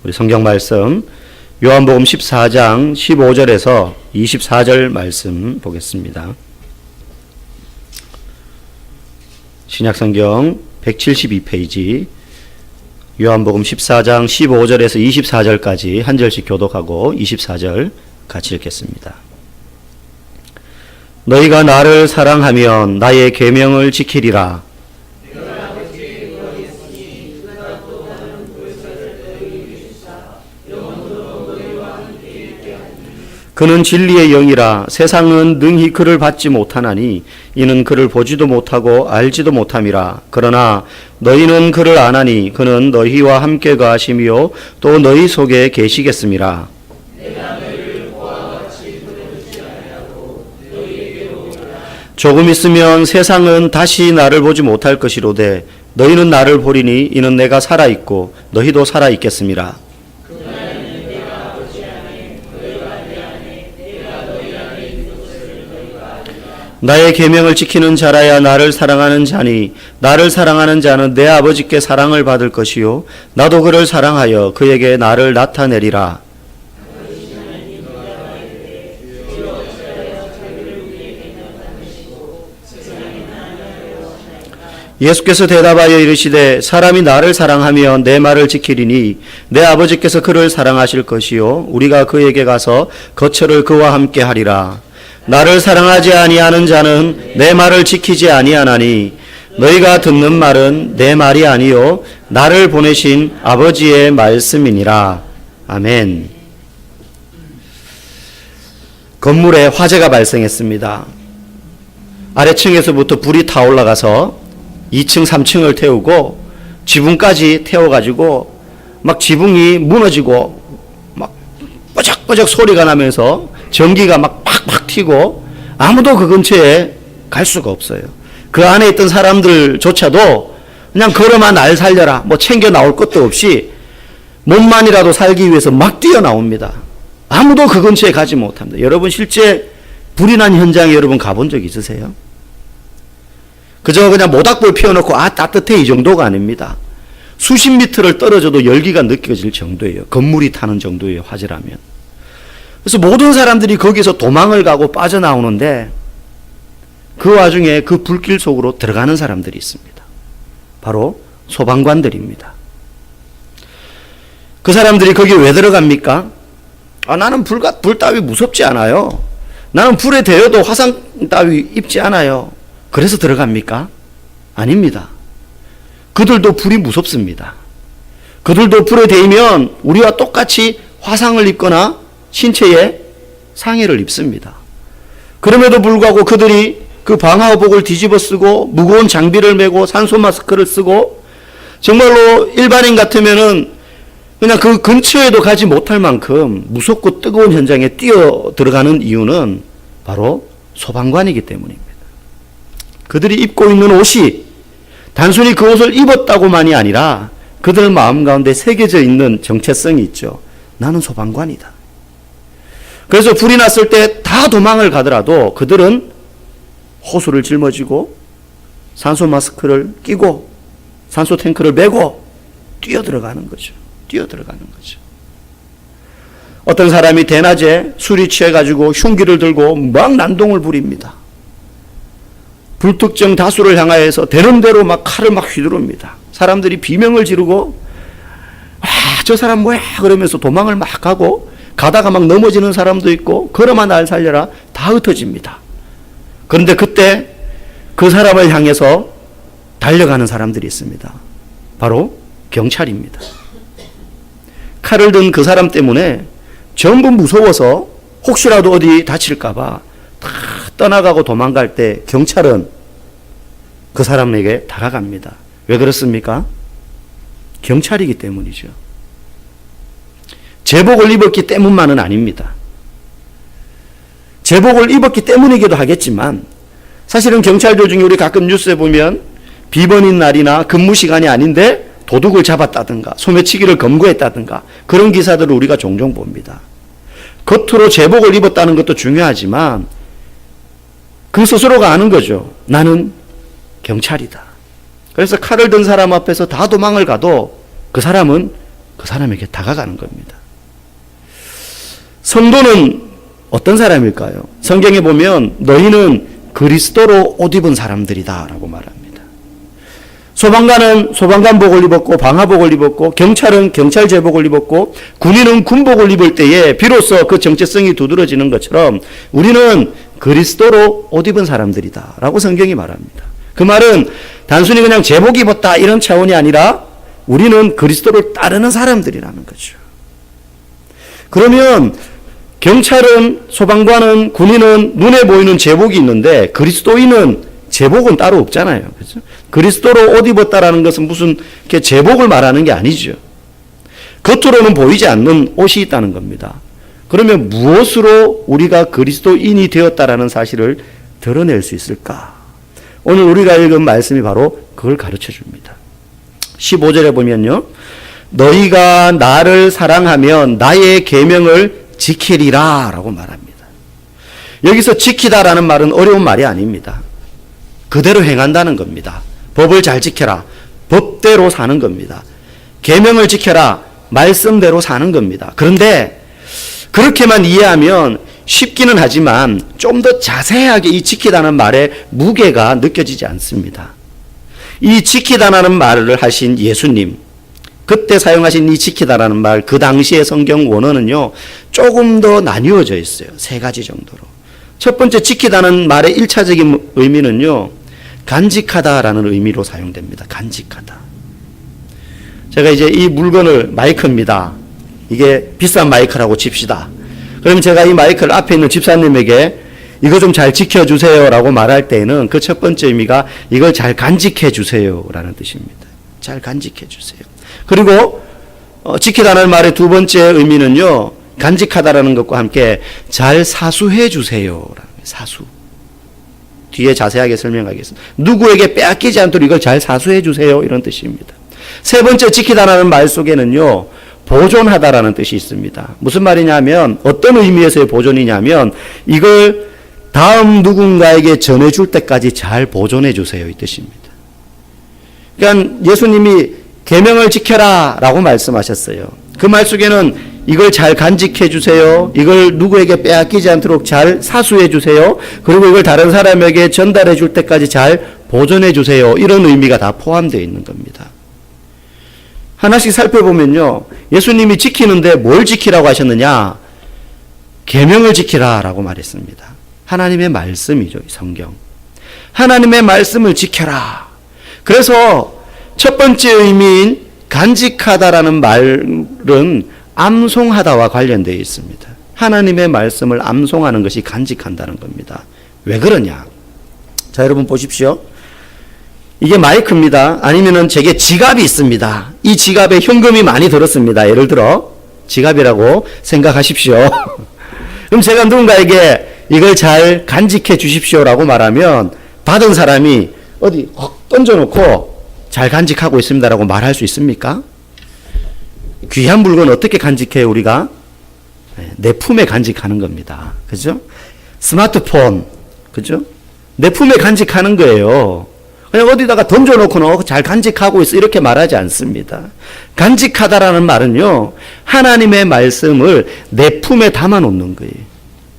우리 성경 말씀 요한복음 14장 15절에서 24절 말씀 보겠습니다. 신약성경 172페이지 요한복음 14장 15절에서 24절까지 한 절씩 교독하고 24절 같이 읽겠습니다. 너희가 나를 사랑하면 나의 계명을 지키리라. 그는 진리의 영이라. 세상은 능히 그를 받지 못하나니 이는 그를 보지도 못하고 알지도 못함이라. 그러나 너희는 그를 아나니 그는 너희와 함께 가심이요 또 너희 속에 계시겠음이라. 조금 있으면 세상은 다시 나를 보지 못할 것이로되 너희는 나를 보리니 이는 내가 살아있고 너희도 살아있겠음이라. 나의 계명을 지키는 자라야 나를 사랑하는 자니 나를 사랑하는 자는 내 아버지께 사랑을 받을 것이요 나도 그를 사랑하여 그에게 나를 나타내리라. 예수께서 대답하여 이르시되 사람이 나를 사랑하면 내 말을 지키리니 내 아버지께서 그를 사랑하실 것이요 우리가 그에게 가서 거처를 그와 함께 하리라. 나를 사랑하지 아니하는 자는 내 말을 지키지 아니하나니 너희가 듣는 말은 내 말이 아니요 나를 보내신 아버지의 말씀이니라. 아멘. 건물에 화재가 발생했습니다. 아래층에서부터 불이 타올라가서 2층, 3층을 태우고 지붕까지 태워가지고 막 지붕이 무너지고 막 뻐적뻐적 소리가 나면서 전기가 막 팍팍 튀고 아무도 그 근처에 갈 수가 없어요. 그 안에 있던 사람들조차도 그냥 걸어만 날 살려라 뭐 챙겨 나올 것도 없이 몸만이라도 살기 위해서 막 뛰어나옵니다. 아무도 그 근처에 가지 못합니다. 여러분 실제 불이 난 현장에 여러분 가본 적 있으세요? 그저 그냥 모닥불 피워놓고 따뜻해 이 정도가 아닙니다. 수십 미터를 떨어져도 열기가 느껴질 정도예요. 건물이 타는 정도의 화재라면. 그래서 모든 사람들이 거기서 도망을 가고 빠져나오는데 그 와중에 그 불길 속으로 들어가는 사람들이 있습니다. 바로 소방관들입니다. 그 사람들이 거기 왜 들어갑니까? 나는 불 따위 무섭지 않아요. 나는 불에 대여도 화상 따위 입지 않아요. 그래서 들어갑니까? 아닙니다. 그들도 불이 무섭습니다. 그들도 불에 대이면 우리와 똑같이 화상을 입거나 신체에 상해를 입습니다. 그럼에도 불구하고 그들이 그 방화복을 뒤집어 쓰고 무거운 장비를 메고 산소 마스크를 쓰고 정말로 일반인 같으면은 그냥 그 근처에도 가지 못할 만큼 무섭고 뜨거운 현장에 뛰어 들어가는 이유는 바로 소방관이기 때문입니다. 그들이 입고 있는 옷이 단순히 그 옷을 입었다고만이 아니라 그들 마음 가운데 새겨져 있는 정체성이 있죠. 나는 소방관이다. 그래서 불이 났을 때 다 도망을 가더라도 그들은 호수를 짊어지고 산소 마스크를 끼고 산소 탱크를 메고 뛰어들어가는 거죠. 뛰어들어가는 거죠. 어떤 사람이 대낮에 술이 취해가지고 흉기를 들고 막 난동을 부립니다. 불특정 다수를 향하여서 되는 대로 막 칼을 막 휘두릅니다. 사람들이 비명을 지르고 저 사람 뭐야 그러면서 도망을 막 가고 가다가 막 넘어지는 사람도 있고 걸어만 날 살려라 다 흩어집니다. 그런데 그때 그 사람을 향해서 달려가는 사람들이 있습니다. 바로 경찰입니다. 칼을 든 그 사람 때문에 전부 무서워서 혹시라도 어디 다칠까봐 다 떠나가고 도망갈 때 경찰은 그 사람에게 다가갑니다. 왜 그렇습니까? 경찰이기 때문이죠. 제복을 입었기 때문만은 아닙니다. 제복을 입었기 때문이기도 하겠지만 사실은 경찰들 중에 우리 가끔 뉴스에 보면 비번인 날이나 근무 시간이 아닌데 도둑을 잡았다든가 소매치기를 검거했다든가 그런 기사들을 우리가 종종 봅니다. 겉으로 제복을 입었다는 것도 중요하지만 그 스스로가 아는 거죠. 나는 경찰이다. 그래서 칼을 든 사람 앞에서 다 도망을 가도 그 사람은 그 사람에게 다가가는 겁니다. 성도는 어떤 사람일까요? 성경에 보면 너희는 그리스도로 옷 입은 사람들이다 라고 말합니다. 소방관은 소방관복을 입었고 방화복을 입었고 경찰은 경찰제복을 입었고 군인은 군복을 입을 때에 비로소 그 정체성이 두드러지는 것처럼 우리는 그리스도로 옷 입은 사람들이다 라고 성경이 말합니다. 그 말은 단순히 그냥 제복 입었다 이런 차원이 아니라 우리는 그리스도를 따르는 사람들이라는 거죠. 그러면 경찰은 소방관은 군인은 눈에 보이는 제복이 있는데 그리스도인은 제복은 따로 없잖아요. 그렇죠? 그리스도로 옷 입었다라는 것은 무슨 이렇게 제복을 말하는 게 아니죠. 겉으로는 보이지 않는 옷이 있다는 겁니다. 그러면 무엇으로 우리가 그리스도인이 되었다라는 사실을 드러낼 수 있을까? 오늘 우리가 읽은 말씀이 바로 그걸 가르쳐 줍니다. 15절에 보면요. 너희가 나를 사랑하면 나의 계명을 지키리라 라고 말합니다. 여기서 지키다라는 말은 어려운 말이 아닙니다. 그대로 행한다는 겁니다. 법을 잘 지켜라. 법대로 사는 겁니다. 계명을 지켜라. 말씀대로 사는 겁니다. 그런데 그렇게만 이해하면 쉽기는 하지만 좀 더 자세하게 이 지키다는 말의 무게가 느껴지지 않습니다. 이 지키다라는 말을 하신 예수님, 그때 사용하신 이 지키다라는 말, 그 당시의 성경 원어는요, 조금 더 나뉘어져 있어요. 세 가지 정도로. 첫 번째 지키다는 말의 1차적인 의미는요, 간직하다라는 의미로 사용됩니다. 간직하다. 제가 이제 이 물건을 마이크입니다. 이게 비싼 마이크라고 칩시다. 그럼 제가 이 마이크를 앞에 있는 집사님에게 이거 좀 잘 지켜주세요 라고 말할 때는 그 첫 번째 의미가 이걸 잘 간직해 주세요 라는 뜻입니다. 잘 간직해 주세요. 그리고 지키다는 말의 두 번째 의미는요, 간직하다라는 것과 함께 잘 사수해 주세요 라는 거예요. 사수. 뒤에 자세하게 설명하겠습니다. 누구에게 빼앗기지 않도록 이걸 잘 사수해 주세요 이런 뜻입니다. 세 번째 지키다라는 말 속에는요, 보존하다라는 뜻이 있습니다. 무슨 말이냐면 어떤 의미에서의 보존이냐면 이걸 다음 누군가에게 전해줄 때까지 잘 보존해 주세요 이 뜻입니다. 그러니까 예수님이 계명을 지켜라 라고 말씀하셨어요. 그 말 속에는 이걸 잘 간직해 주세요. 이걸 누구에게 빼앗기지 않도록 잘 사수해 주세요. 그리고 이걸 다른 사람에게 전달해 줄 때까지 잘 보존해 주세요. 이런 의미가 다 포함되어 있는 겁니다. 하나씩 살펴보면요. 예수님이 지키는데 뭘 지키라고 하셨느냐? 계명을 지키라라고 말했습니다. 하나님의 말씀이죠. 성경. 하나님의 말씀을 지켜라. 그래서 첫 번째 의미인 간직하다라는 말은 암송하다와 관련되어 있습니다. 하나님의 말씀을 암송하는 것이 간직한다는 겁니다. 왜 그러냐? 자, 여러분 보십시오. 이게 마이크입니다. 아니면은 제게 지갑이 있습니다. 이 지갑에 현금이 많이 들었습니다. 예를 들어 지갑이라고 생각하십시오. 그럼 제가 누군가에게 이걸 잘 간직해 주십시오라고 말하면 받은 사람이 어디 확 던져놓고 잘 간직하고 있습니다라고 말할 수 있습니까? 귀한 물건 어떻게 간직해요 우리가? 내 품에 간직하는 겁니다. 그죠? 스마트폰, 그죠? 내 품에 간직하는 거예요. 그냥 어디다가 던져놓고는 잘 간직하고 있어 이렇게 말하지 않습니다. 간직하다라는 말은요, 하나님의 말씀을 내 품에 담아놓는 거예요.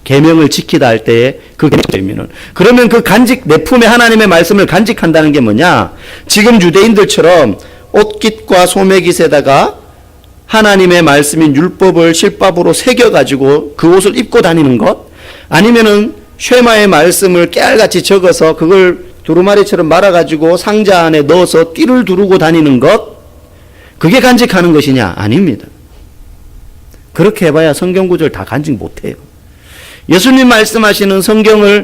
계명을 지키다 할 때에 그 의미는, 그러면 그 내 품에 하나님의 말씀을 간직한다는 게 뭐냐? 지금 유대인들처럼 옷깃과 소매깃에다가 하나님의 말씀인 율법을 실밥으로 새겨가지고 그 옷을 입고 다니는 것, 아니면은 쉐마의 말씀을 깨알같이 적어서 그걸 두루마리처럼 말아가지고 상자 안에 넣어서 띠를 두르고 다니는 것, 그게 간직하는 것이냐? 아닙니다. 그렇게 해봐야 성경 구절 다 간직 못해요. 예수님 말씀하시는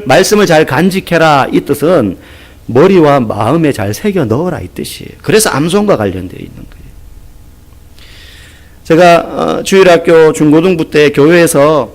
말씀을 잘 간직해라 이 뜻은 머리와 마음에 잘 새겨 넣어라 이 뜻이에요. 그래서 암송과 관련되어 있는 거예요. 제가 주일학교 중고등부 때 교회에서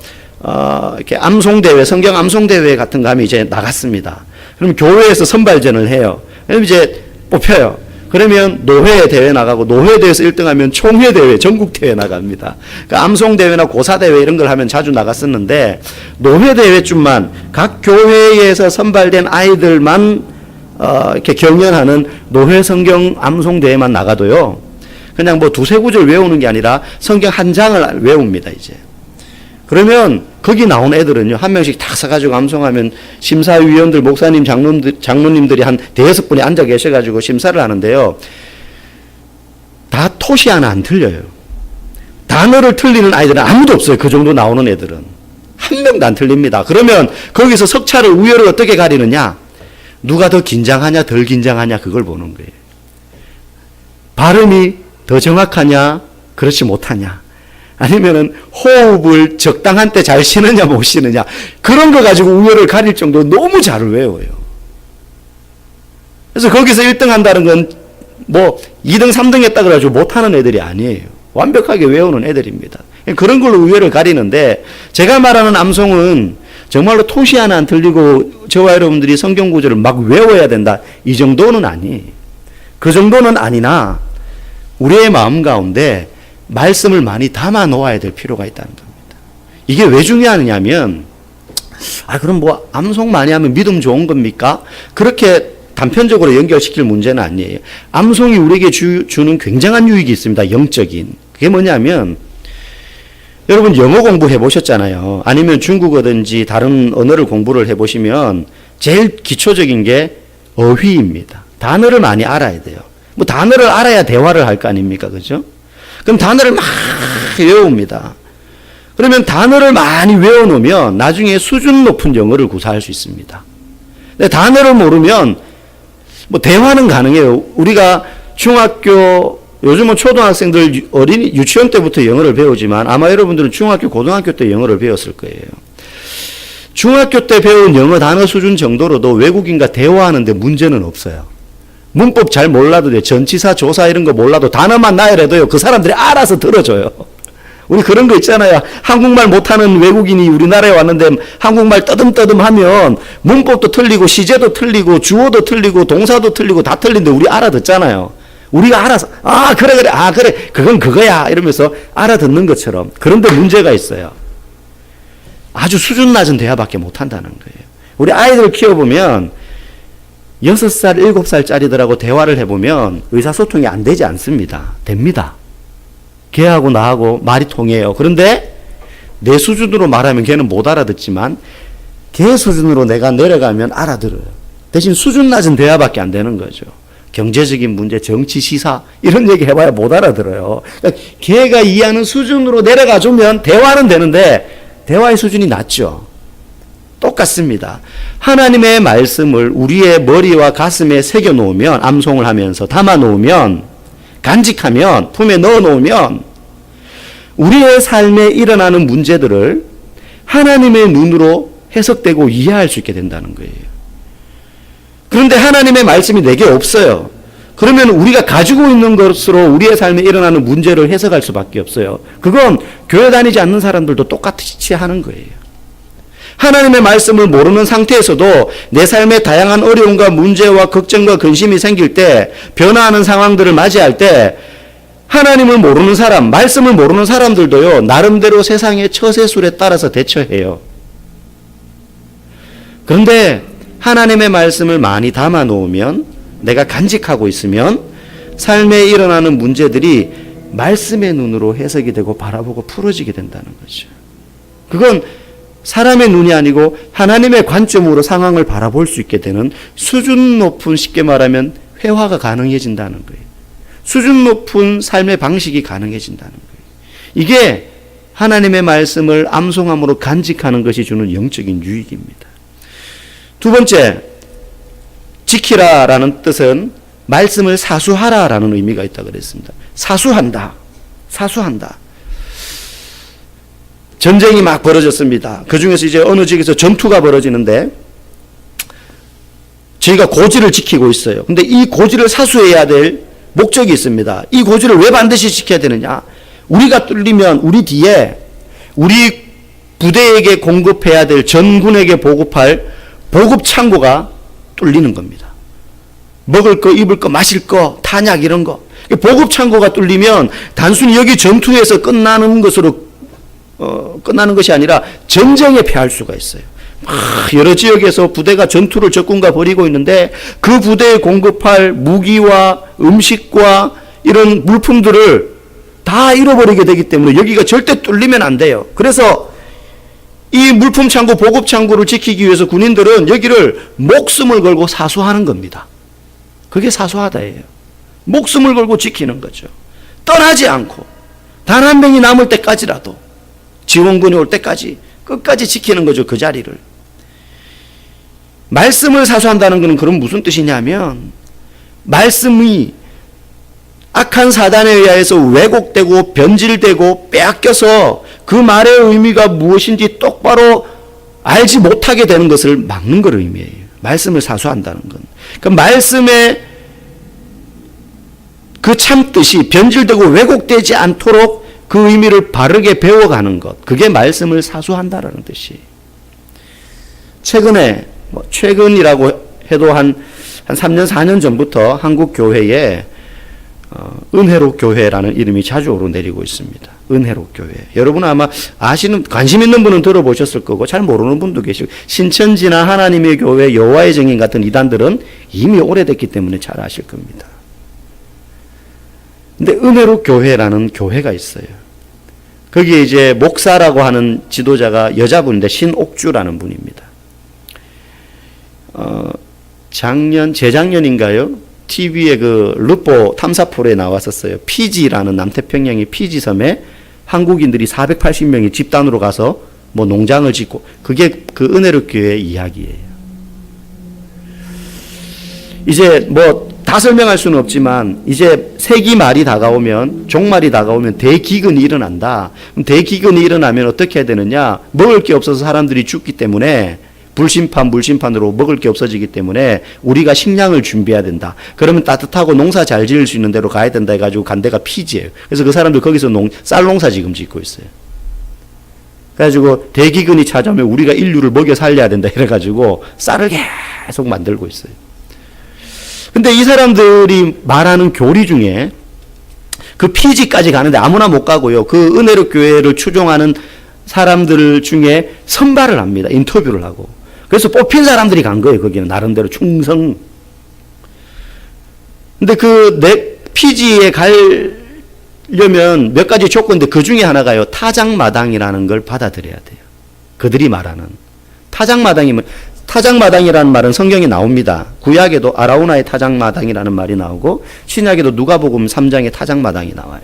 이렇게 암송대회, 성경 암송대회 같은 거 하면 이제 나갔습니다. 그럼 교회에서 선발전을 해요. 그럼 이제 뽑혀요. 그러면 노회 대회 나가고, 노회 대회에서 1등하면 총회 대회, 전국 대회 나갑니다. 그러니까 암송 대회나 고사 대회 이런 걸 하면 자주 나갔었는데, 노회 대회쯤만 각 교회에서 선발된 아이들만 이렇게 경연하는 노회 성경 암송 대회만 나가도요, 그냥 뭐 두세 구절 외우는 게 아니라 성경 한 장을 외웁니다, 이제. 그러면 거기 나온 애들은요, 한 명씩 다 써가지고 암송하면 심사위원들, 목사님, 장로님들이 한 대여섯 분이 앉아 계셔가지고 심사를 하는데요. 다 토시 하나 안 틀려요. 단어를 틀리는 아이들은 아무도 없어요. 그 정도 나오는 애들은. 한 명도 안 틀립니다. 그러면 거기서 석차를 우열을 어떻게 가리느냐? 누가 더 긴장하냐, 덜 긴장하냐, 그걸 보는 거예요. 발음이 더 정확하냐, 그렇지 못하냐. 아니면은 호흡을 적당한 때 잘 쉬느냐, 못 쉬느냐. 그런 거 가지고 우열을 가릴 정도로 너무 잘 외워요. 그래서 거기서 1등 한다는 건 뭐 2등, 3등 했다 그래가지고 못하는 애들이 아니에요. 완벽하게 외우는 애들입니다. 그런 걸로 우열을 가리는데, 제가 말하는 암송은 정말로 토시 하나 안 틀리고 저와 여러분들이 성경 구절을 막 외워야 된다, 이 정도는 아니에요. 그 정도는 아니나 우리의 마음 가운데 말씀을 많이 담아 놓아야 될 필요가 있다는 겁니다. 이게 왜 중요하냐면, 그럼 뭐 암송 많이 하면 믿음 좋은 겁니까? 그렇게 단편적으로 연결시킬 문제는 아니에요. 암송이 우리에게 주는 굉장한 유익이 있습니다. 영적인. 그게 뭐냐면, 여러분 영어 공부해 보셨잖아요. 아니면 중국어든지 다른 언어를 공부를 해 보시면 제일 기초적인 게 어휘입니다. 단어를 많이 알아야 돼요. 뭐 단어를 알아야 대화를 할 거 아닙니까? 그죠? 그럼 단어를 막 외웁니다. 그러면 단어를 많이 외워놓으면 나중에 수준 높은 영어를 구사할 수 있습니다. 근데 단어를 모르면 뭐 대화는 가능해요. 우리가 중학교, 요즘은 초등학생들 유치원 때부터 영어를 배우지만 아마 여러분들은 중학교, 고등학교 때 영어를 배웠을 거예요. 중학교 때 배운 영어 단어 수준 정도로도 외국인과 대화하는데 문제는 없어요. 문법 잘 몰라도 돼. 전치사, 조사 이런 거 몰라도 단어만 나열해도요, 그 사람들이 알아서 들어줘요. 우리 그런 거 있잖아요. 한국말 못하는 외국인이 우리나라에 왔는데 한국말 떠듬떠듬 하면 문법도 틀리고 시제도 틀리고 주어도 틀리고 동사도 틀리고 다 틀린데 우리 알아듣잖아요. 우리가 알아서 그래 그건 그거야 이러면서 알아듣는 것처럼. 그런데 문제가 있어요. 아주 수준 낮은 대화밖에 못한다는 거예요. 우리 아이들 키워보면 6살, 7살짜리들하고 대화를 해보면 의사소통이 안 되지 않습니다. 됩니다. 걔하고 나하고 말이 통해요. 그런데 내 수준으로 말하면 걔는 못 알아듣지만 걔 수준으로 내가 내려가면 알아들어요. 대신 수준 낮은 대화밖에 안 되는 거죠. 경제적인 문제, 정치, 시사 이런 얘기 해봐야 못 알아들어요. 그러니까 걔가 이해하는 수준으로 내려가주면 대화는 되는데 대화의 수준이 낮죠. 똑같습니다. 하나님의 말씀을 우리의 머리와 가슴에 새겨놓으면, 암송을 하면서 담아놓으면, 간직하면, 품에 넣어놓으면 우리의 삶에 일어나는 문제들을 하나님의 눈으로 해석되고 이해할 수 있게 된다는 거예요. 그런데 하나님의 말씀이 내게 없어요. 그러면 우리가 가지고 있는 것으로 우리의 삶에 일어나는 문제를 해석할 수밖에 없어요. 그건 교회 다니지 않는 사람들도 똑같이 하는 거예요. 하나님의 말씀을 모르는 상태에서도 내 삶에 다양한 어려움과 문제와 걱정과 근심이 생길 때, 변화하는 상황들을 맞이할 때 하나님을 모르는 사람, 말씀을 모르는 사람들도요, 나름대로 세상의 처세술에 따라서 대처해요. 그런데 하나님의 말씀을 많이 담아 놓으면, 내가 간직하고 있으면 삶에 일어나는 문제들이 말씀의 눈으로 해석이 되고 바라보고 풀어지게 된다는 거죠. 그건 사람의 눈이 아니고 하나님의 관점으로 상황을 바라볼 수 있게 되는 수준 높은, 쉽게 말하면 회화가 가능해진다는 거예요. 수준 높은 삶의 방식이 가능해진다는 거예요. 이게 하나님의 말씀을 암송함으로 간직하는 것이 주는 영적인 유익입니다. 두 번째, 지키라라는 뜻은 말씀을 사수하라라는 의미가 있다고 그랬습니다. 사수한다. 전쟁이 막 벌어졌습니다. 그 중에서 이제 어느 지역에서 전투가 벌어지는데 저희가 고지를 지키고 있어요. 근데 이 고지를 사수해야 될 목적이 있습니다. 이 고지를 왜 반드시 지켜야 되느냐? 우리가 뚫리면 우리 뒤에 우리 부대에게 공급해야 될, 전군에게 보급할 보급 창고가 뚫리는 겁니다. 먹을 거, 입을 거, 마실 거, 탄약 이런 거. 보급 창고가 뚫리면 단순히 여기 전투에서 끝나는 것으로 끝나는 것이 아니라 전쟁에 패할 수가 있어요. 여러 지역에서 부대가 전투를 적군과 벌이고 있는데 그 부대에 공급할 무기와 음식과 이런 물품들을 다 잃어버리게 되기 때문에 여기가 절대 뚫리면 안 돼요. 그래서 이 물품 창고, 보급 창고를 지키기 위해서 군인들은 여기를 목숨을 걸고 사수하는 겁니다. 그게 사수하다예요. 목숨을 걸고 지키는 거죠. 떠나지 않고 단 한 명이 남을 때까지라도, 지원군이 올 때까지 끝까지 지키는 거죠. 그 자리를. 말씀을 사수한다는 것은 그럼 무슨 뜻이냐면, 말씀이 악한 사단에 의해서 왜곡되고 변질되고 빼앗겨서 그 말의 의미가 무엇인지 똑바로 알지 못하게 되는 것을 막는 걸 의미해요. 말씀을 사수한다는 건. 그 말씀의 그 참뜻이 변질되고 왜곡되지 않도록 그 의미를 바르게 배워가는 것, 그게 말씀을 사수한다라는 뜻이에요. 최근에, 최근이라고 해도 한 3년, 4년 전부터 한국 교회에 은혜로 교회라는 이름이 자주 오르내리고 있습니다. 은혜로 교회. 여러분 아마 아시는, 관심 있는 분은 들어보셨을 거고 잘 모르는 분도 계시고, 신천지나 하나님의 교회, 여호와의 증인 같은 이단들은 이미 오래됐기 때문에 잘 아실 겁니다. 근데 은혜로 교회라는 교회가 있어요. 거기에 이제 목사라고 하는 지도자가 여자분인데 신옥주라는 분입니다. 재작년인가요? TV에 그 르포 탐사 프로에 나왔었어요. 피지라는 남태평양의 피지 섬에 한국인들이 480명이 집단으로 가서 뭐 농장을 짓고, 그게 그 은혜로 교회의 이야기예요. 이제 뭐 다 설명할 수는 없지만, 이제 세기 말이 다가오면, 종말이 다가오면 대기근이 일어난다. 그럼 대기근이 일어나면 어떻게 해야 되느냐? 먹을 게 없어서 사람들이 죽기 때문에, 불심판, 물심판으로 먹을 게 없어지기 때문에 우리가 식량을 준비해야 된다. 그러면 따뜻하고 농사 잘 지을 수 있는 데로 가야 된다 해가지고 간 데가 피지예요. 그래서 그 사람들 거기서 쌀 농사 지금 짓고 있어요. 그래가지고 대기근이 찾아오면 우리가 인류를 먹여 살려야 된다 이래가지고 쌀을 계속 만들고 있어요. 근데 이 사람들이 말하는 교리 중에 그 피지까지 가는데 아무나 못 가고요. 그 은혜로 교회를 추종하는 사람들 중에 선발을 합니다. 인터뷰를 하고. 그래서 뽑힌 사람들이 간 거예요. 거기는 나름대로 충성. 근데 피지에 가려면 몇 가지 조건인데 그 중에 하나가요. 타작마당이라는 걸 받아들여야 돼요. 그들이 말하는. 타작마당이라는 말은 성경에 나옵니다. 구약에도 아라우나의 타작마당이라는 말이 나오고, 신약에도 누가복음 3장에 타작마당이 나와요.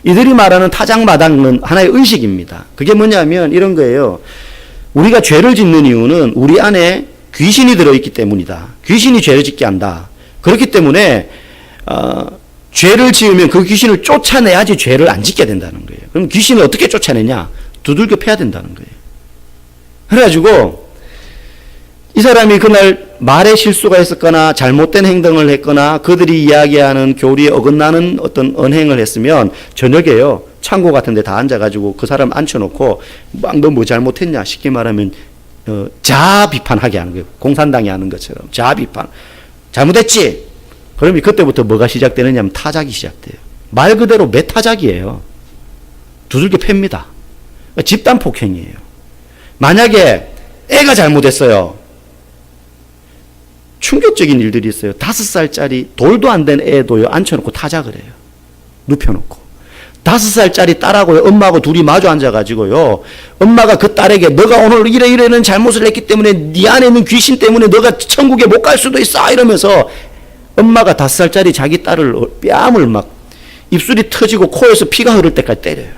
이들이 말하는 타작마당은 하나의 의식입니다. 그게 뭐냐면 이런 거예요. 우리가 죄를 짓는 이유는 우리 안에 귀신이 들어있기 때문이다. 귀신이 죄를 짓게 한다. 그렇기 때문에 죄를 지으면 그 귀신을 쫓아내야지 죄를 안 짓게 된다는 거예요. 그럼 귀신을 어떻게 쫓아내냐? 두들겨 패야 된다는 거예요. 그래가지고 이 사람이 그날 말에 실수가 있었거나 잘못된 행동을 했거나 그들이 이야기하는 교리에 어긋나는 어떤 언행을 했으면 저녁에요, 창고 같은 데 다 앉아가지고 그 사람 앉혀놓고 너 뭐 잘못했냐 쉽게 말하면 자아 비판하게 하는 거예요. 공산당이 하는 것처럼 자아 비판. 잘못했지? 그러면 그때부터 뭐가 시작되느냐 하면 타작이 시작돼요. 말 그대로 매타작이에요. 두들겨 팹니다. 집단 폭행이에요. 만약에 애가 잘못했어요. 충격적인 일들이 있어요. 5살짜리 돌도 안 된 애도요, 앉혀놓고 타작을 해요. 눕혀놓고. 5살짜리 딸하고요, 엄마하고 둘이 마주 앉아가지고요, 엄마가 그 딸에게 너가 오늘 이래는 잘못을 했기 때문에 네 안에 있는 귀신 때문에 너가 천국에 못 갈 수도 있어 이러면서 엄마가 5살짜리 자기 딸을 뺨을 막 입술이 터지고 코에서 피가 흐를 때까지 때려요.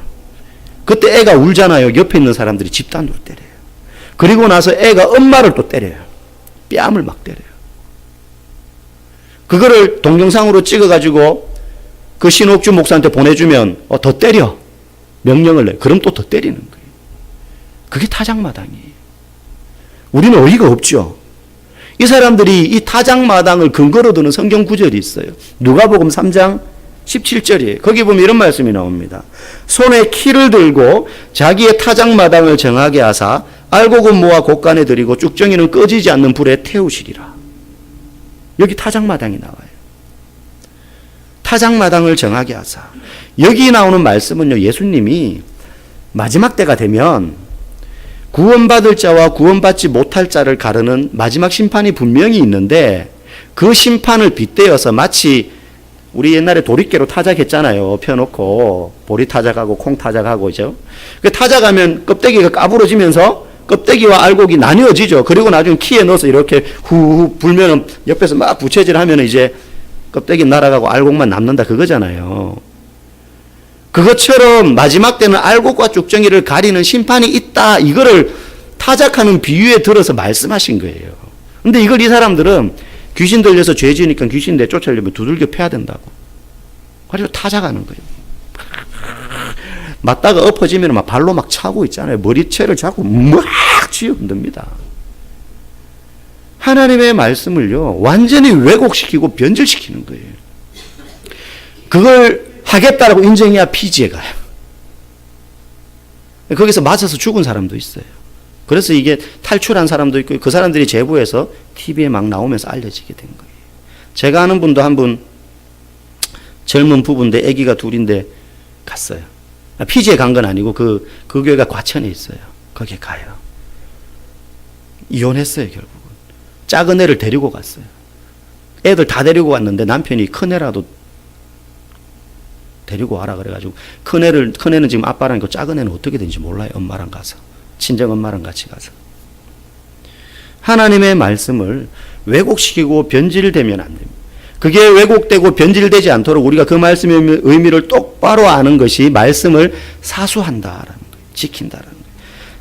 그때 애가 울잖아요. 옆에 있는 사람들이 집단으로 때려요. 그리고 나서 애가 엄마를 또 때려요. 뺨을 막 때려요. 그거를 동영상으로 찍어가지고 그 신옥주 목사한테 보내주면 더 때려. 명령을 내. 그럼 또 더 때리는 거예요. 그게 타작마당이에요. 우리는 어이가 없죠. 이 사람들이 이 타작마당을 근거로 두는 성경 구절이 있어요. 누가복음 3장 17절이에요. 거기 보면 이런 말씀이 나옵니다. 손에 키를 들고 자기의 타작마당을 정하게 하사 알곡은 모아 곳간에 들이고 쭉정이는 꺼지지 않는 불에 태우시리라. 여기 타작마당이 나와요. 타작마당을 정하게 하사. 여기 나오는 말씀은요, 예수님이 마지막 때가 되면 구원받을 자와 구원받지 못할 자를 가르는 마지막 심판이 분명히 있는데 그 심판을 빗대어서 마치 우리 옛날에 도리깨로 타작했잖아요. 펴놓고 보리 타작하고 콩 타작하고 죠. 그 타작하면 껍데기가 까부러지면서 껍데기와 알곡이 나뉘어지죠. 그리고 나중에 키에 넣어서 이렇게 후후 불면은 옆에서 막 부채질하면 이제 껍데기 날아가고 알곡만 남는다 그거잖아요. 그것처럼 마지막 때는 알곡과 쭉정이를 가리는 심판이 있다. 이거를 타작하는 비유에 들어서 말씀하신 거예요. 근데 이걸 이 사람들은 귀신 들려서 죄 지으니까 귀신 내쫓으려면 두들겨 패야 된다고. 그래서 타작하는 거예요. 맞다가 엎어지면 막 발로 막 차고 있잖아요. 머리채를 잡고 막 쥐어 흔듭니다. 하나님의 말씀을요, 완전히 왜곡시키고 변질시키는 거예요. 그걸 하겠다라고 인정해야 피지에 가요. 거기서 맞아서 죽은 사람도 있어요. 그래서 이게 탈출한 사람도 있고 그 사람들이 제보해서 TV에 막 나오면서 알려지게 된 거예요. 제가 아는 분도 한 분 젊은 부부인데 아기가 둘인데 갔어요. 피지에 간 건 아니고 그 교회가 과천에 있어요. 거기에 가요. 이혼했어요, 결국은. 작은 애를 데리고 갔어요. 애들 다 데리고 갔는데 남편이 큰 애라도 데리고 와라 그래가지고 큰 애는 지금 아빠랑 있고 작은 애는 어떻게 되는지 몰라요. 엄마랑 가서. 친정 엄마랑 같이 가서. 하나님의 말씀을 왜곡시키고 변질되면 안 됩니다. 그게 왜곡되고 변질되지 않도록 우리가 그 말씀의 의미를 똑바로 아는 것이 말씀을 사수한다라는 거예요. 지킨다라는 거예요.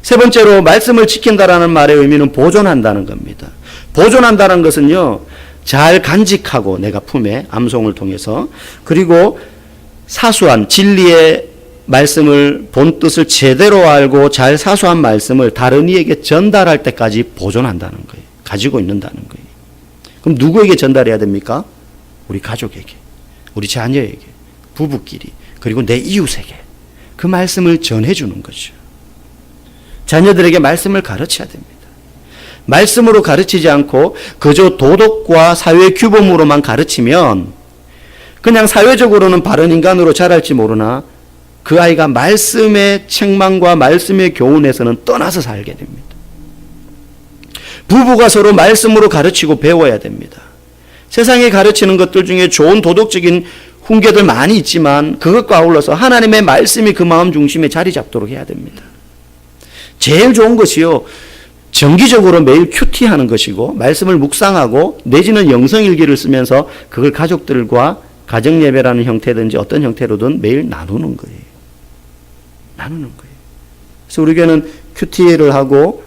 세 번째로 말씀을 지킨다라는 말의 의미는 보존한다는 겁니다. 보존한다는 것은요, 잘 간직하고 내가 품에 암송을 통해서, 그리고 사수한 진리의 말씀을 본 뜻을 제대로 알고 잘 사수한 말씀을 다른 이에게 전달할 때까지 보존한다는 거예요. 가지고 있는다는 거예요. 그럼 누구에게 전달해야 됩니까? 우리 가족에게, 우리 자녀에게, 부부끼리, 그리고 내 이웃에게 그 말씀을 전해주는 거죠. 자녀들에게 말씀을 가르쳐야 됩니다. 말씀으로 가르치지 않고 그저 도덕과 사회 규범으로만 가르치면 그냥 사회적으로는 바른 인간으로 자랄지 모르나 그 아이가 말씀의 책망과 말씀의 교훈에서는 떠나서 살게 됩니다. 부부가 서로 말씀으로 가르치고 배워야 됩니다. 세상에 가르치는 것들 중에 좋은 도덕적인 훈계들 많이 있지만 그것과 아울러서 하나님의 말씀이 그 마음 중심에 자리 잡도록 해야 됩니다. 제일 좋은 것이요, 정기적으로 매일 큐티하는 것이고 말씀을 묵상하고 내지는 영성일기를 쓰면서 그걸 가족들과 가정예배라는 형태든지 어떤 형태로든 매일 나누는 거예요. 나누는 거예요. 그래서 우리 교회는 큐티를 하고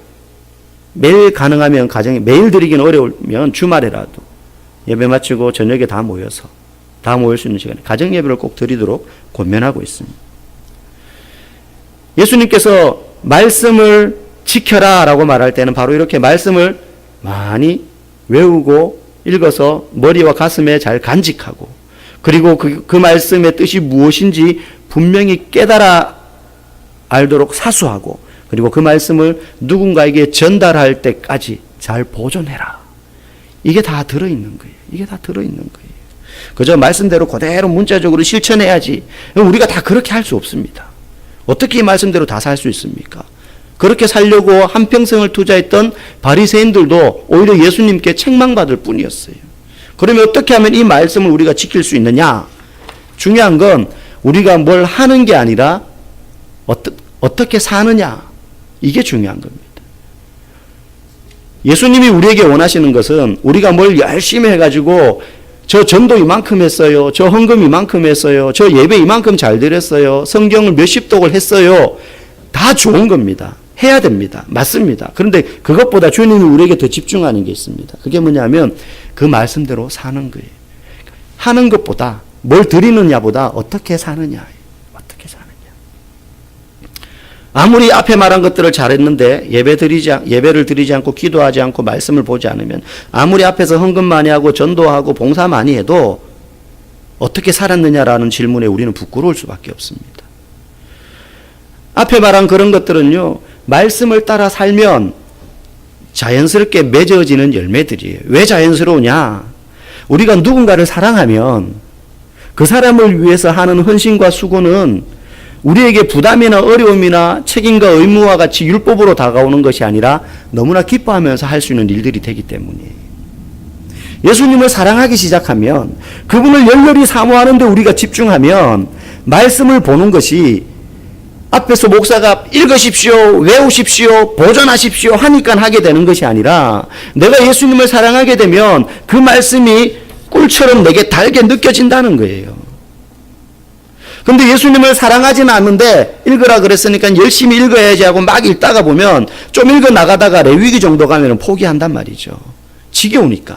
매일 가능하면 가정에 매일 드리기는 어려우면 주말에라도 예배 마치고 저녁에 다 모여서 다 모일 수 있는 시간에 가정예배를 꼭 드리도록 권면하고 있습니다. 예수님께서 말씀을 지켜라 라고 말할 때는 바로 이렇게 말씀을 많이 외우고 읽어서 머리와 가슴에 잘 간직하고 그리고 그 말씀의 뜻이 무엇인지 분명히 깨달아 알도록 사수하고 그리고 그 말씀을 누군가에게 전달할 때까지 잘 보존해라. 이게 다 들어있는 거예요. 이게 다 들어있는 거예요. 그저 말씀대로 그대로 문자적으로 실천해야지. 우리가 다 그렇게 할 수 없습니다. 어떻게 이 말씀대로 다 살 수 있습니까? 그렇게 살려고 한평생을 투자했던 바리새인들도 오히려 예수님께 책망받을 뿐이었어요. 그러면 어떻게 하면 이 말씀을 우리가 지킬 수 있느냐? 중요한 건 우리가 뭘 하는 게 아니라 어떻게 사느냐? 이게 중요한 겁니다. 예수님이 우리에게 원하시는 것은 우리가 뭘 열심히 해가지고 저 전도 이만큼 했어요. 저 헌금 이만큼 했어요. 저 예배 이만큼 잘 드렸어요. 성경을 몇십 독을 했어요. 다 좋은 겁니다. 해야 됩니다. 맞습니다. 그런데 그것보다 주님이 우리에게 더 집중하는 게 있습니다. 그게 뭐냐면 그 말씀대로 사는 거예요. 하는 것보다 뭘 드리느냐보다 어떻게 사느냐. 어떻게 사느냐. 아무리 앞에 말한 것들을 잘했는데 예배를 드리지 않고 기도하지 않고 말씀을 보지 않으면 아무리 앞에서 헌금 많이 하고 전도하고 봉사 많이 해도 어떻게 살았느냐라는 질문에 우리는 부끄러울 수밖에 없습니다. 앞에 말한 그런 것들은요, 말씀을 따라 살면 자연스럽게 맺어지는 열매들이에요. 왜 자연스러우냐? 우리가 누군가를 사랑하면 그 사람을 위해서 하는 헌신과 수고는 우리에게 부담이나 어려움이나 책임과 의무와 같이 율법으로 다가오는 것이 아니라 너무나 기뻐하면서 할 수 있는 일들이 되기 때문이에요. 예수님을 사랑하기 시작하면, 그분을 열렬히 사모하는데 우리가 집중하면 말씀을 보는 것이 앞에서 목사가 읽으십시오, 외우십시오, 보존하십시오 하니까 하게 되는 것이 아니라, 내가 예수님을 사랑하게 되면 그 말씀이 꿀처럼 내게 달게 느껴진다는 거예요. 근데 예수님을 사랑하지는 않는데 읽으라 그랬으니까 열심히 읽어야지 하고 막 읽다가 보면 좀 읽어 나가다가 레위기 정도 가면 포기한단 말이죠. 지겨우니까.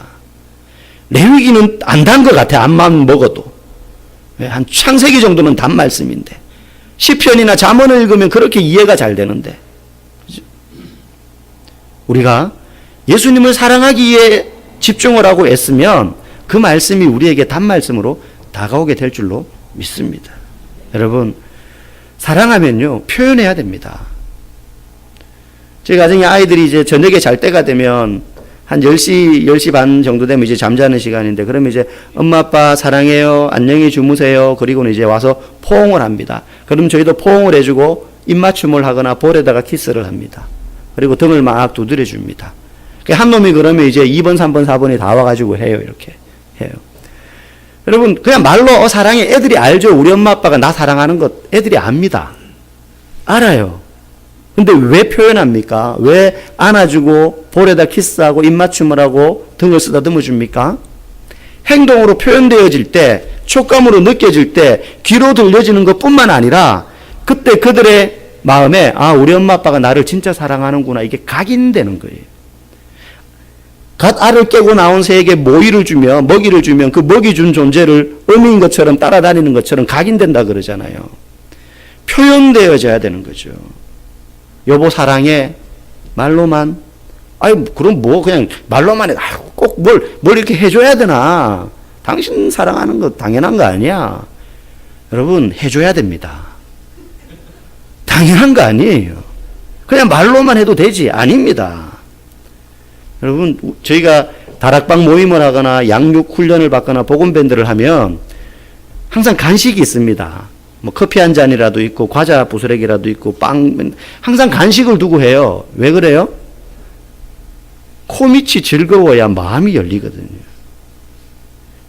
레위기는 안 단 것 같아. 암만 먹어도. 한 창세기 정도는 단 말씀인데. 시편이나 잠언을 읽으면 그렇게 이해가 잘 되는데. 우리가 예수님을 사랑하기에 집중을 하고 애쓰면 그 말씀이 우리에게 단말씀으로 다가오게 될 줄로 믿습니다. 여러분, 사랑하면요, 표현해야 됩니다. 저희 가정에 아이들이 이제 저녁에 잘 때가 되면 한 10시 반 정도 되면 이제 잠자는 시간인데, 그러면 이제 엄마 아빠 사랑해요, 안녕히 주무세요, 그리고는 이제 와서 포옹을 합니다. 그럼 저희도 포옹을 해주고 입맞춤을 하거나 볼에다가 키스를 합니다. 그리고 등을 막 두드려 줍니다. 한 놈이 그러면 이제 2번, 3번, 4번이 다 와가지고 해요. 이렇게 해요. 여러분, 그냥 말로 사랑해. 애들이 알죠. 우리 엄마 아빠가 나 사랑하는 것 애들이 압니다. 알아요. 근데 왜 표현합니까? 왜 안아주고 볼에다 키스하고 입맞춤을 하고 등을 쓰다듬어 줍니까? 행동으로 표현되어질 때, 촉감으로 느껴질 때, 귀로 들려지는 것뿐만 아니라 그때 그들의 마음에, 아, 우리 엄마 아빠가 나를 진짜 사랑하는구나, 이게 각인되는 거예요. 갓 알을 깨고 나온 새에게 모이를 주면, 먹이를 주면 그 먹이 준 존재를 어미인 것처럼 따라다니는 것처럼 각인된다 그러잖아요. 표현되어져야 되는 거죠. 여보 사랑해. 말로만. 아니, 그럼 뭐 그냥 말로만 해. 꼭 뭘 이렇게 해줘야 되나. 당신 사랑하는 거 당연한 거 아니야. 여러분, 해줘야 됩니다. 당연한 거 아니에요. 그냥 말로만 해도 되지. 아닙니다. 여러분, 저희가 다락방 모임을 하거나 양육 훈련을 받거나 복음밴드를 하면 항상 간식이 있습니다. 뭐 커피 한 잔이라도 있고 과자 부스러기라도 있고 빵, 항상 간식을 두고 해요. 왜 그래요? 코밑이 즐거워야 마음이 열리거든요.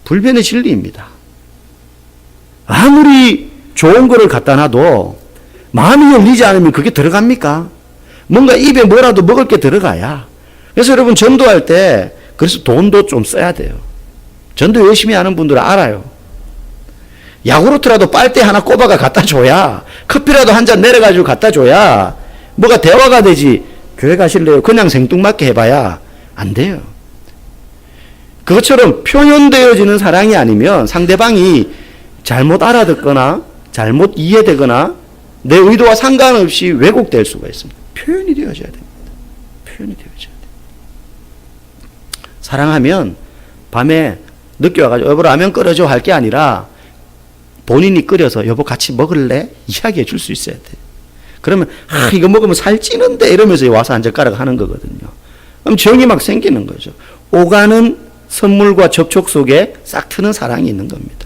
불변의 진리입니다. 아무리 좋은 거를 갖다 놔도 마음이 열리지 않으면 그게 들어갑니까? 뭔가 입에 뭐라도 먹을 게 들어가야. 그래서 여러분, 전도할 때 그래서 돈도 좀 써야 돼요. 전도 열심히 하는 분들은 알아요. 야구르트라도 빨대 하나 꼽아가 갖다 줘야, 커피라도 한 잔 내려가지고 갖다 줘야 뭐가 대화가 되지. 교회 가실래요? 그냥 생뚱맞게 해봐야 안 돼요. 그것처럼 표현되어지는 사랑이 아니면 상대방이 잘못 알아듣거나 잘못 이해되거나 내 의도와 상관없이 왜곡될 수가 있습니다. 표현이 되어져야 됩니다. 표현이 되어져야 돼요. 사랑하면 밤에 늦게 와가지고 여보 라면 끓여줘 할 게 아니라 본인이 끓여서 여보 같이 먹을래? 이야기해 줄 수 있어야 돼. 그러면 이거 먹으면 살찌는데 이러면서 와서 한 젓가락 하는 거거든요. 그럼 정이 막 생기는 거죠. 오가는 선물과 접촉 속에 싹 트는 사랑이 있는 겁니다.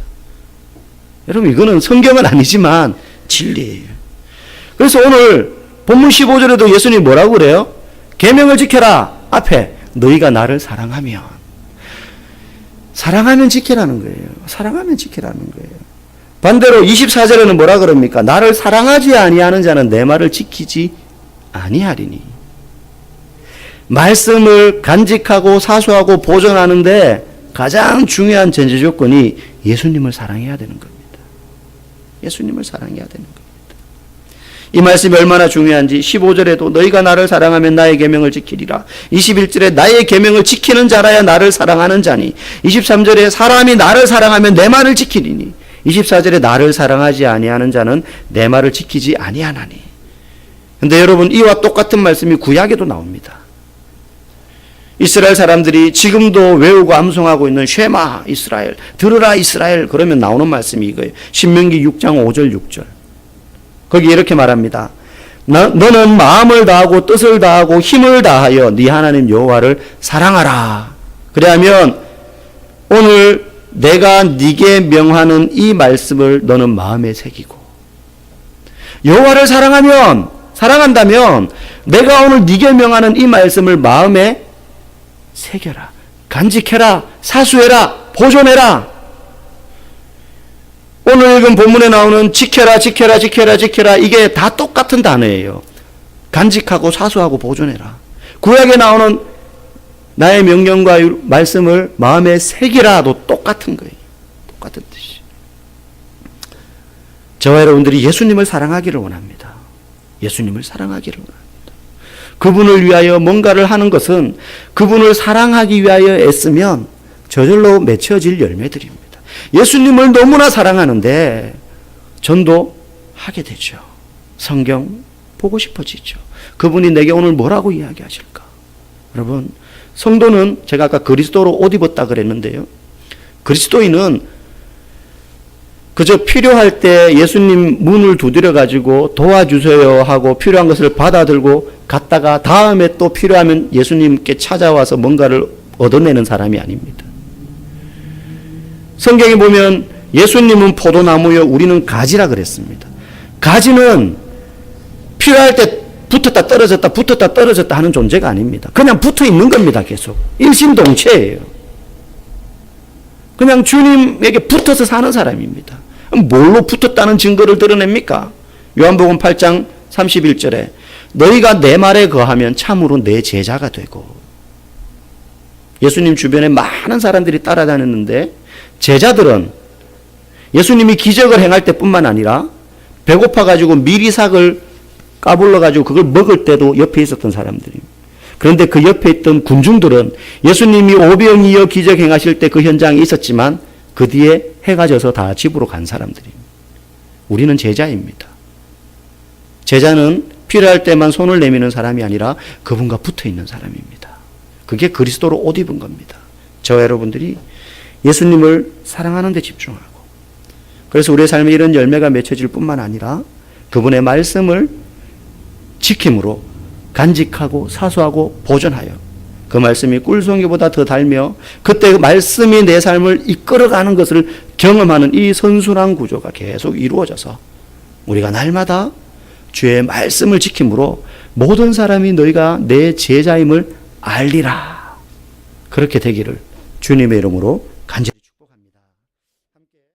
여러분, 이거는 성경은 아니지만 진리예요. 그래서 오늘 본문 15절에도 예수님이 뭐라고 그래요? 계명을 지켜라. 앞에 너희가 나를 사랑하면 지키라는 거예요. 사랑하면 지키라는 거예요. 반대로 24절에는 뭐라 그럽니까? 나를 사랑하지 아니하는 자는 내 말을 지키지 아니하리니. 말씀을 간직하고 사수하고 보존하는데 가장 중요한 전제 조건이 예수님을 사랑해야 되는 겁니다. 예수님을 사랑해야 되는 겁니다. 이 말씀이 얼마나 중요한지 15절에도 너희가 나를 사랑하면 나의 계명을 지키리라. 21절에 나의 계명을 지키는 자라야 나를 사랑하는 자니. 23절에 사람이 나를 사랑하면 내 말을 지키리니. 24절에 나를 사랑하지 아니하는 자는 내 말을 지키지 아니하나니. 근데 여러분, 이와 똑같은 말씀이 구약에도 나옵니다. 이스라엘 사람들이 지금도 외우고 암송하고 있는 쉐마 이스라엘, 들으라 이스라엘, 그러면 나오는 말씀이 이거예요. 신명기 6장 5절 6절. 거기 이렇게 말합니다. 너는 마음을 다하고 뜻을 다하고 힘을 다하여 네 하나님 여호와를 사랑하라. 그래야면 오늘 내가 네게 명하는 이 말씀을 너는 마음에 새기고, 여호와를 사랑한다면 내가 오늘 네게 명하는 이 말씀을 마음에 새겨라. 간직해라. 사수해라, 보존해라. 오늘 읽은 본문에 나오는 지켜라, 지켜라, 지켜라, 지켜라, 이게 다 똑같은 단어예요. 간직하고 사수하고 보존해라. 구약에 나오는 나의 명령과 말씀을 마음에 새기라도 똑같은 거예요. 똑같은 뜻이에요. 저와 여러분들이 예수님을 사랑하기를 원합니다. 예수님을 사랑하기를 원합니다. 그분을 위하여 뭔가를 하는 것은 그분을 사랑하기 위하여 애쓰면 저절로 맺혀질 열매들입니다. 예수님을 너무나 사랑하는데 전도하게 되죠. 성경 보고 싶어지죠. 그분이 내게 오늘 뭐라고 이야기하실까? 여러분, 성도는 제가 아까 그리스도로 옷 입었다 그랬는데요. 그리스도인은 그저 필요할 때 예수님 문을 두드려 가지고 도와주세요 하고 필요한 것을 받아들고 갔다가 다음에 또 필요하면 예수님께 찾아와서 뭔가를 얻어내는 사람이 아닙니다. 성경에 보면 예수님은 포도나무요 우리는 가지라 그랬습니다. 가지는 필요할 때 붙었다 떨어졌다 붙었다 떨어졌다 하는 존재가 아닙니다. 그냥 붙어 있는 겁니다. 계속 일심동체예요. 그냥 주님에게 붙어서 사는 사람입니다. 뭘로 붙었다는 증거를 드러냅니까? 요한복음 8장 31절에 너희가 내 말에 거하면 참으로 내 제자가 되고. 예수님 주변에 많은 사람들이 따라다녔는데 제자들은 예수님이 기적을 행할 때뿐만 아니라 배고파가지고 미리삭을 까불러가지고 그걸 먹을 때도 옆에 있었던 사람들입니다. 그런데 그 옆에 있던 군중들은 예수님이 오병이어 기적 행하실 때 그 현장에 있었지만 그 뒤에 해가 져서 다 집으로 간 사람들입니다. 우리는 제자입니다. 제자는 필요할 때만 손을 내미는 사람이 아니라 그분과 붙어 있는 사람입니다. 그게 그리스도로 옷 입은 겁니다. 저와 여러분들이 예수님을 사랑하는 데 집중하고, 그래서 우리의 삶에 이런 열매가 맺혀질 뿐만 아니라 그분의 말씀을 지킴으로 간직하고 사수하고 보존하여 그 말씀이 꿀송이보다 더 달며 그때 그 말씀이 내 삶을 이끌어가는 것을 경험하는 이 선순환 구조가 계속 이루어져서 우리가 날마다 주의 말씀을 지킴으로 모든 사람이 너희가 내 제자임을 알리라. 그렇게 되기를 주님의 이름으로